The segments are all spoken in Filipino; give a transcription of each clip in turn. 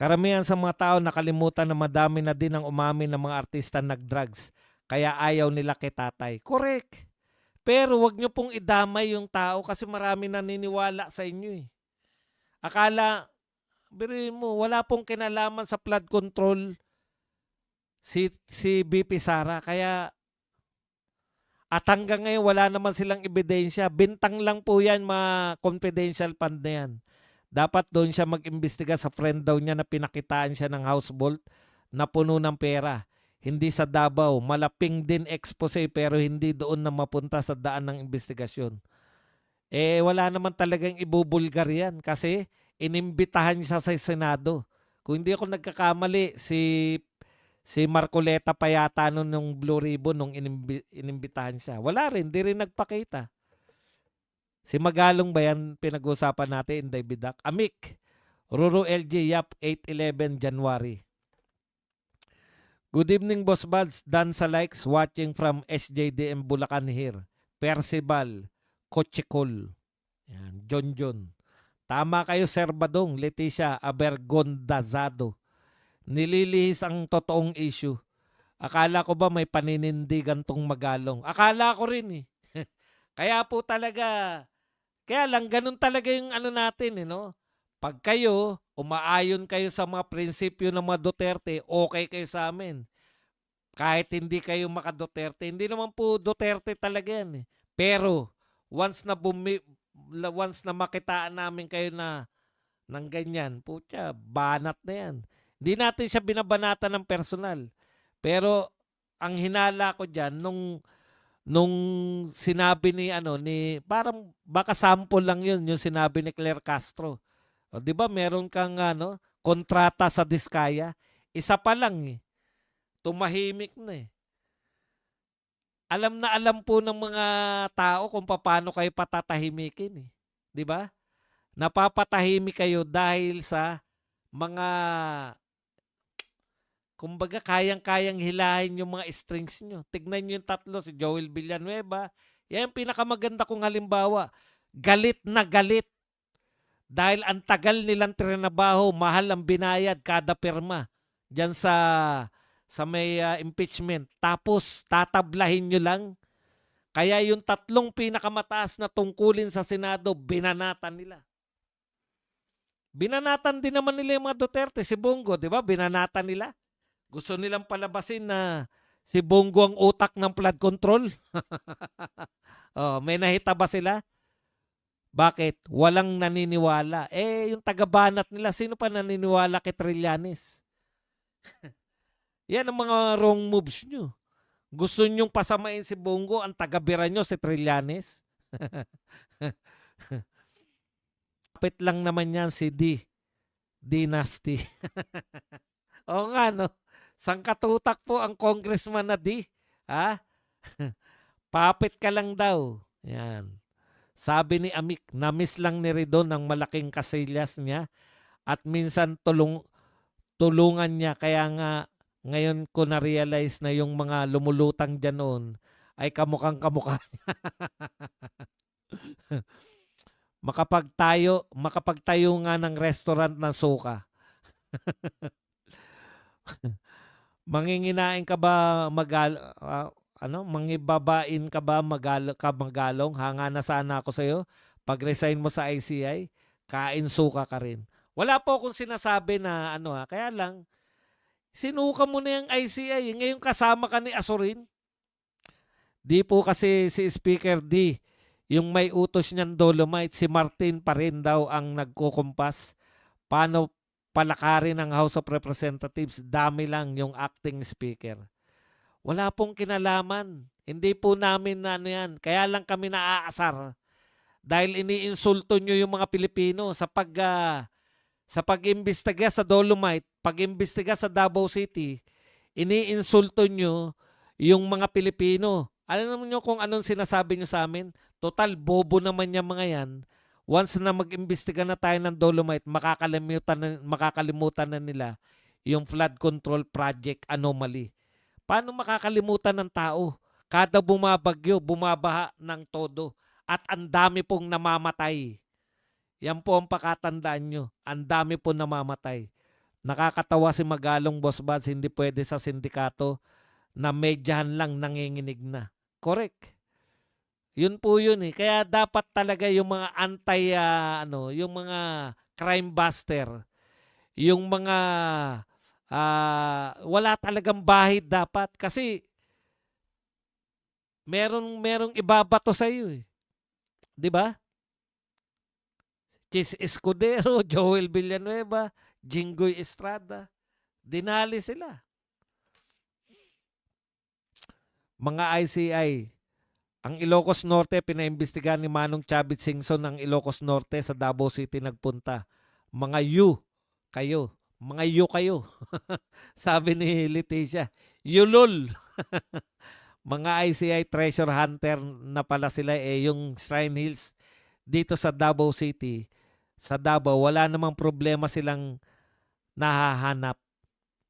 Karamihan sa mga tao nakalimutan na madami na din ang umamin ng mga artista nag-drugs. Kaya ayaw nila kay tatay. Correct. Pero wag nyo pong idamay yung tao kasi marami naniniwala sa inyo eh. Akala, biruin mo, wala pong kinalaman sa flood control si BP Sara. Kaya at hanggang ngayon wala naman silang ebidensya. Bintang lang po yan, mga confidential fund na yan. Dapat doon siya mag-imbestiga sa friend daw niya na pinakitaan siya ng house vault na puno ng pera. Hindi sa Davao. Malaping din expose pero hindi doon na mapunta sa daan ng investigasyon. Eh wala naman talagang ibubulgar yan kasi inimbitahan siya sa Senado. Kung hindi ako nagkakamali, si Marcoleta pa yata nun nung Blue Ribbon nung inimbitahan siya. Wala rin, di rin nagpakita. Si Magalong ba yan pinag-usapan natin, Inday Bidak? Amik, Ruru LJ, Yap, 8-11 January. Good evening, Boss Buds. Dan sa likes, watching from SJDM Bulacan here. Percival, Kochikol. Yan, John. Tama kayo, Sir Badong, Leticia Abergondazado. Nililihis ang totoong issue. Akala ko ba may paninindigan tong Magalong? Akala ko rin eh. Kaya po talaga, kaya lang ganun talaga yung ano natin, no? Pag kayo, umaayon kayo sa mga prinsipyo ng mga Duterte, okay kayo sa amin. Kahit hindi kayo maka-Duterte, hindi naman po Duterte talaga yan eh. Pero, once na makitaan namin kayo na ng ganyan, putya, banat na yan. Hindi natin siya binabanatan ng personal. Pero, ang hinala ko dyan, nung sinabi ni parang baka sample lang yun yung sinabi ni Claire Castro. O, 'di ba meron kang kontrata sa Diskaya, isa pa lang eh. Tumahimik na eh. Alam na alam po ng mga tao kung paano kayo patatahimikin eh. 'Di ba? Napapatahimik kayo dahil sa mga kumbaga kayang-kayang hilahin yung mga strings nyo. Tignan nyo yung tatlo, si Joel Villanueva. Yan yung pinakamaganda kong halimbawa. Galit na galit. Dahil ang tagal nilang trinabaho, mahal ang binayad kada pirma. Diyan sa may impeachment. Tapos tatablahin nyo lang. Kaya yung tatlong pinakamataas na tungkulin sa Senado, binanatan nila. Binanatan din naman nila yung mga Duterte. Si Bongo, di ba? Binanatan nila. Gusto nilang palabasin na si Bongo ang utak ng flood control. Oh, may nakita ba sila? Bakit? Walang naniniwala. Eh, yung taga-banat nila, sino pa naniniwala kay Trillanes? Yan ang mga wrong moves nyo. Gusto nyong pasamain si Bongo, ang taga-bira nyo si Trillanes? Kapit lang naman yan si Dynasty. Oo nga, no? Sangkatutak po ang congressman na Ha? Papit ka lang daw. Yan. Sabi ni Amik, na-miss lang ni Ridon ang malaking kasilyas niya at minsan tulungan niya. Kaya nga ngayon ko na-realize na yung mga lumulutang dyan noon ay kamukhang-kamukha niya. makapagtayo nga ng restaurant ng suka. Manginginain ka ba mangibabain ka ba magalong? Hanga na sana ako sa iyo. Pag resign mo sa ICI, kain suka ka rin. Wala po akong sinasabi na kaya lang sinuka mo na yung ICI. Ngayon kasama ka ni Azurin. Di po kasi si Speaker D, yung may utos niyang Dolomite, si Martin pa rin daw ang nagkukumpas. Paano palakarin ng House of Representatives? Dami lang yung acting speaker. Wala pong kinalaman. Hindi po namin yan. Kaya lang kami naaasar. Dahil iniinsulto nyo yung mga Pilipino sa pag-imbestiga sa Dolomite, pag-imbestiga sa Davao City, iniinsulto nyo yung mga Pilipino. Alam nyo kung anong sinasabi nyo sa amin? Total, bobo naman yung mga yan. Once na mag-imbestiga na tayo ng Dolomite, makakalimutan na nila yung flood control project anomaly. Paano makakalimutan ng tao? Kada bumabagyo, bumabaha ng todo. At ang dami pong namamatay. Yan po ang pakatandaan nyo. Ang dami po namamatay. Nakakatawa si Magalong, Boss Buds, hindi pwede sa sindikato na medyahan lang nanginginig na. Correct. Yun po yun eh. Kaya dapat talaga yung mga yung mga crime buster, yung mga wala talagang bahid dapat kasi merong ibabato sa iyo eh. 'Di ba? Chis Escudero, Joel Villanueva, Jinggoy Estrada, dinali sila. Mga ICI, ang Ilocos Norte, pinaimbestigahan ni Manong Chavit Singson ng Ilocos Norte sa Davao City nagpunta. Mga kayo. Mga kayo. Sabi ni Leticia, yulol. Mga ICI treasure hunter na pala sila yung Shrine Hills dito sa Davao City. Sa Davao, wala namang problema silang nahahanap.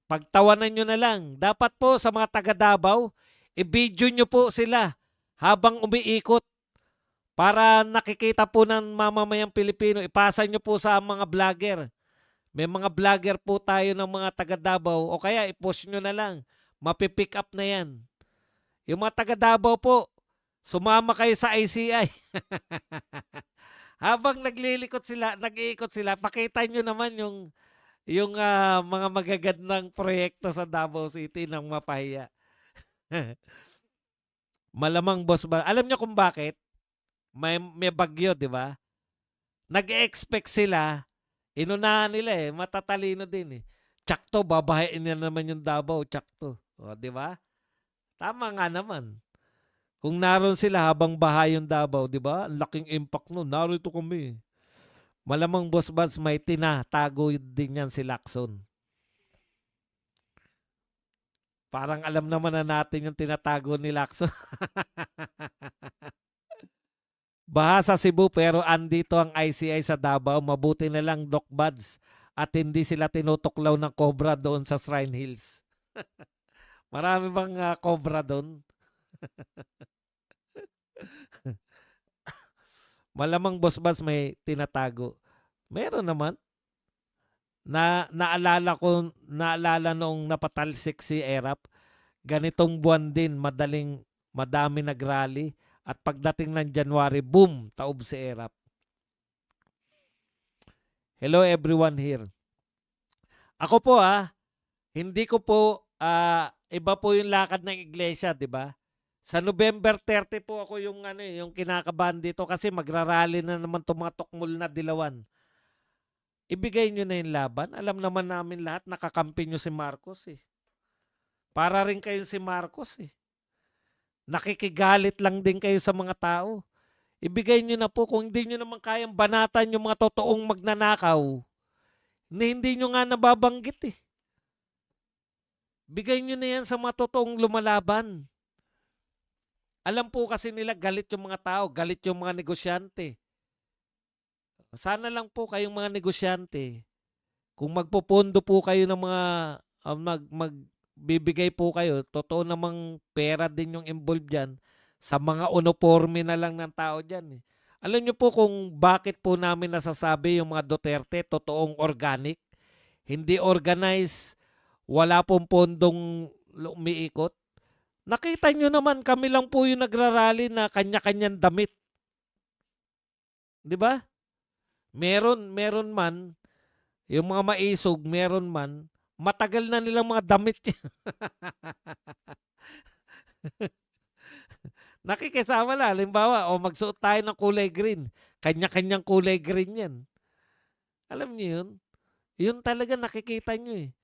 Pagtawanan nyo na lang. Dapat po sa mga taga Davao, i-video nyo po sila habang umiikot para nakikita po ng mamamayang Pilipino. Ipasa nyo po sa mga vlogger. May mga vlogger po tayo ng mga taga Davao o kaya i-post nyo na lang. Mapipick up na yan. Yung mga taga Davao po, sumama kayo sa ICI. Habang naglilikot sila, nag-iikot sila, pakita nyo naman yung mga magagandang proyekto sa Davao City ng mapahiya. Malamang boss ba? Alam nyo kung bakit? May bagyo, di ba? Nag-expect sila, inunahan nila eh, matatalino din eh. Tsakto, babahain niya naman yung Davao, tsakto. O, di ba? Tama nga naman. Kung naroon sila habang baha yung Davao, di ba? Ang laking impact nun. Narito kami. Malamang boss buds may tinatago din yan si Lacson. Parang alam naman na natin yung tinatago ni Lacson. Baha sa Cebu pero andito ang ICI sa Davao. Mabuti na lang Doc Buds at hindi sila tinutuklaw ng cobra doon sa Shrine Hills. Marami bang cobra doon? Malamang boss buds may tinatago. Meron naman. Naalala noong napatalsik si Erap, ganitong buwan din madami nagrally at pagdating ng January, boom, taob si Erap. Hello everyone here. Ako po hindi ko po iba po yung lakad ng iglesia, 'di ba? Sa November 30 po ako yung yung kinakabahan dito kasi magrarally na naman mga tukmol na dilawan. Ibigay nyo na yung laban. Alam naman namin lahat, nakakampi nyo si Marcos eh. Para rin kayo si Marcos eh. Nakikigalit lang din kayo sa mga tao. Ibigay nyo na po kung hindi nyo naman kayang banatan yung mga totoong magnanakaw. Hindi nyo nga nababanggit eh. Bigay nyo na yan sa mga totoong lumalaban. Alam po kasi nila galit yung mga tao, galit yung mga negosyante. Sana lang po kayong mga negosyante, kung magpupondo po kayo ng mga magbibigay po kayo, totoo namang pera din yung involved dyan, sa mga uniforme na lang ng tao dyan. Alam nyo po kung bakit po namin nasasabi yung mga Duterte, totoong organic, hindi organized, wala pong pondong umiikot. Nakita nyo naman, kami lang po yung nagrarally na kanya-kanyang damit. Di ba? Meron man, yung mga maisog, meron man, matagal na nilang mga damit. Nakikisama na, halimbawa, magsuot tayo ng kulay green. Kanya-kanyang kulay green yan. Alam niyo yun? Yun talaga nakikita nyo eh.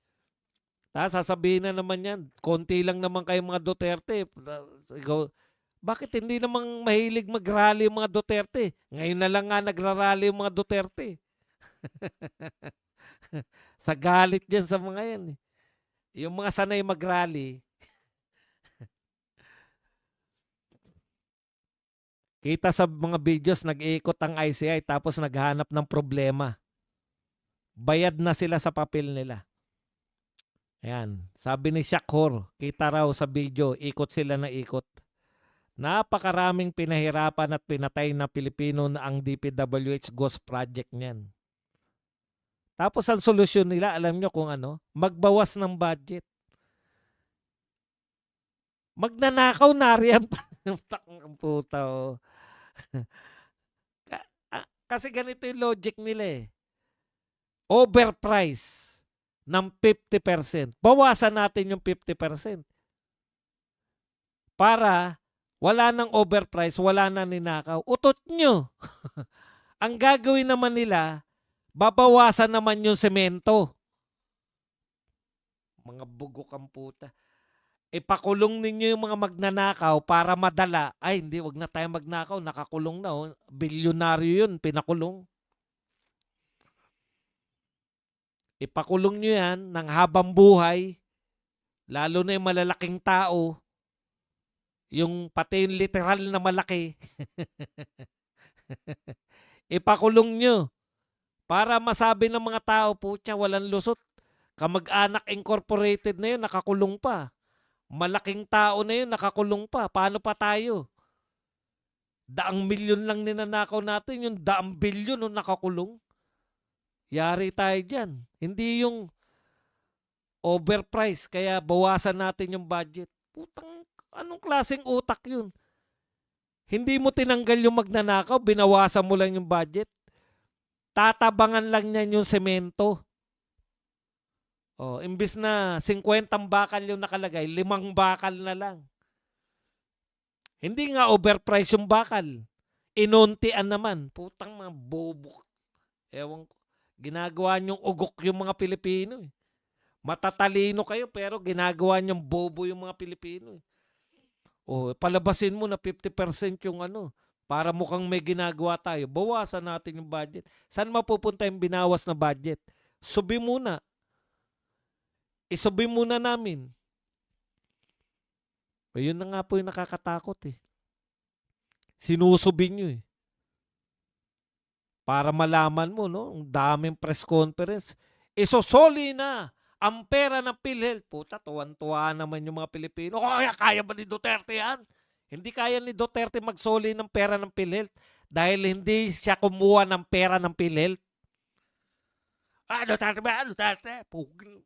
Sasabihin na naman yan, konti lang naman kayo mga Duterte. Bakit hindi namang mahilig mag-rally yung mga Duterte? Ngayon na lang nga nagra-rally yung mga Duterte. Sa galit dyan sa mga yan. Yung mga sanay mag-rally. Kita sa mga videos, nag-iikot ang ICI tapos naghanap ng problema. Bayad na sila sa papel nila. Ayan. Sabi ni Shakur, kita raw sa video, ikot sila na ikot. Napakaraming pinahirapan at pinatay na Pilipino na ang DPWH Ghost Project niyan. Tapos ang solusyon nila, alam nyo kung ano? Magbawas ng budget. Magnanakaw na riyan pa. Takang puta, oh. Kasi ganito yung logic nila eh. Overprice ng 50%. Bawasan natin yung 50%. Para wala nang overprice, wala nang ninakaw. Utot nyo. Ang gagawin naman nila, babawasan naman yung semento. Mga bugok ang puta. Ipakulong ninyo yung mga magnanakaw para madala. Ay, hindi, wag na tayo magnakaw. Nakakulong na. Oh. Bilyonaryo yun, pinakulong. Ipakulong nyo yan ng habang buhay. Lalo na yung malalaking tao. Yung pati yung literal na malaki. Ipakulong nyo. Para masabi ng mga tao, putya, walang lusot. Kamag-anak incorporated na yun, nakakulong pa. Malaking tao na yun, nakakulong pa. Paano pa tayo? 100 milyon lang ninanakaw natin, yung 100 bilyon no, nakakulong. Yari tayo dyan. Hindi yung overprice, kaya bawasan natin yung budget. Putang, anong klaseng utak yun? Hindi mo tinanggal yung magnanakaw, binawasan mo lang yung budget. Tatabangan lang niyan yung semento. Oh, imbis na 50 bakal yung nakalagay, 5 bakal na lang. Hindi nga overprice yung bakal. Inuntian naman. Putang mga bobo. Ewan ko. Ginagawa niyong ugok yung mga Pilipino. Eh. Matatalino kayo pero ginagawa niyong bobo yung mga Pilipino. Eh. Oh, palabasin mo na 50% yung ano. Para mukhang may ginagawa tayo. Bawasan natin yung budget. Saan mapupunta yung binawas na budget? Subi muna. Isubi muna namin. O yun na nga po yung nakakatakot eh. Sinusubi nyo eh. Para malaman mo, no? Ang daming press conference. Isosoli na ang pera ng PhilHealth. Puta, tuwan-tuwa naman yung mga Pilipino. Kaya ba ni Duterte yan? Hindi kaya ni Duterte magsoli ng pera ng PhilHealth dahil hindi siya kumuha ng pera ng PhilHealth. Duterte ba? Duterte. Pugil.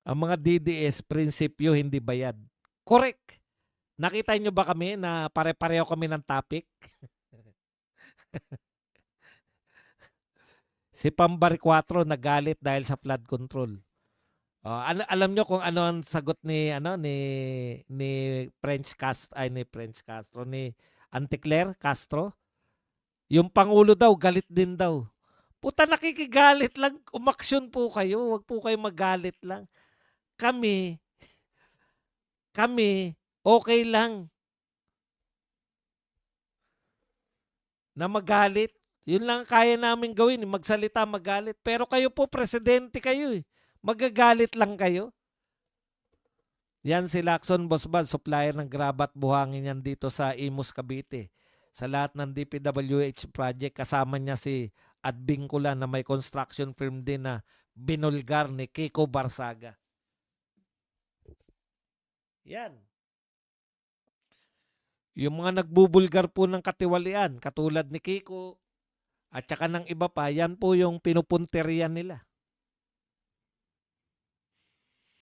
Ang mga DDS, prinsipyo, hindi bayad. Correct. Nakita nyo ba kami na pare-pareho kami ng topic? Si Pambar 4 nagalit dahil sa flood control. Alam nyo kung ano ang sagot ni French Castro ni Anticler Castro? Yung pangulo daw galit din daw. Puta, nakikigalit lang. Umaksyon po kayo. Huwag po kayo magalit lang. Kami, okay lang na magalit. Yun lang kaya namin gawin, magsalita, magalit. Pero kayo po, presidente kayo eh. Magagalit lang kayo. Yan si Lacson Bosbad, supplier ng graba at buhangin yan dito sa Imus, Cavite. Sa lahat ng DPWH project, kasama niya si Adbincula na may construction firm din na binulgar ni Kiko Barsaga. Yan. Yung mga nagbubulgar po ng katiwalian, katulad ni Kiko, at saka ng iba pa, yan po yung pinupunterian nila.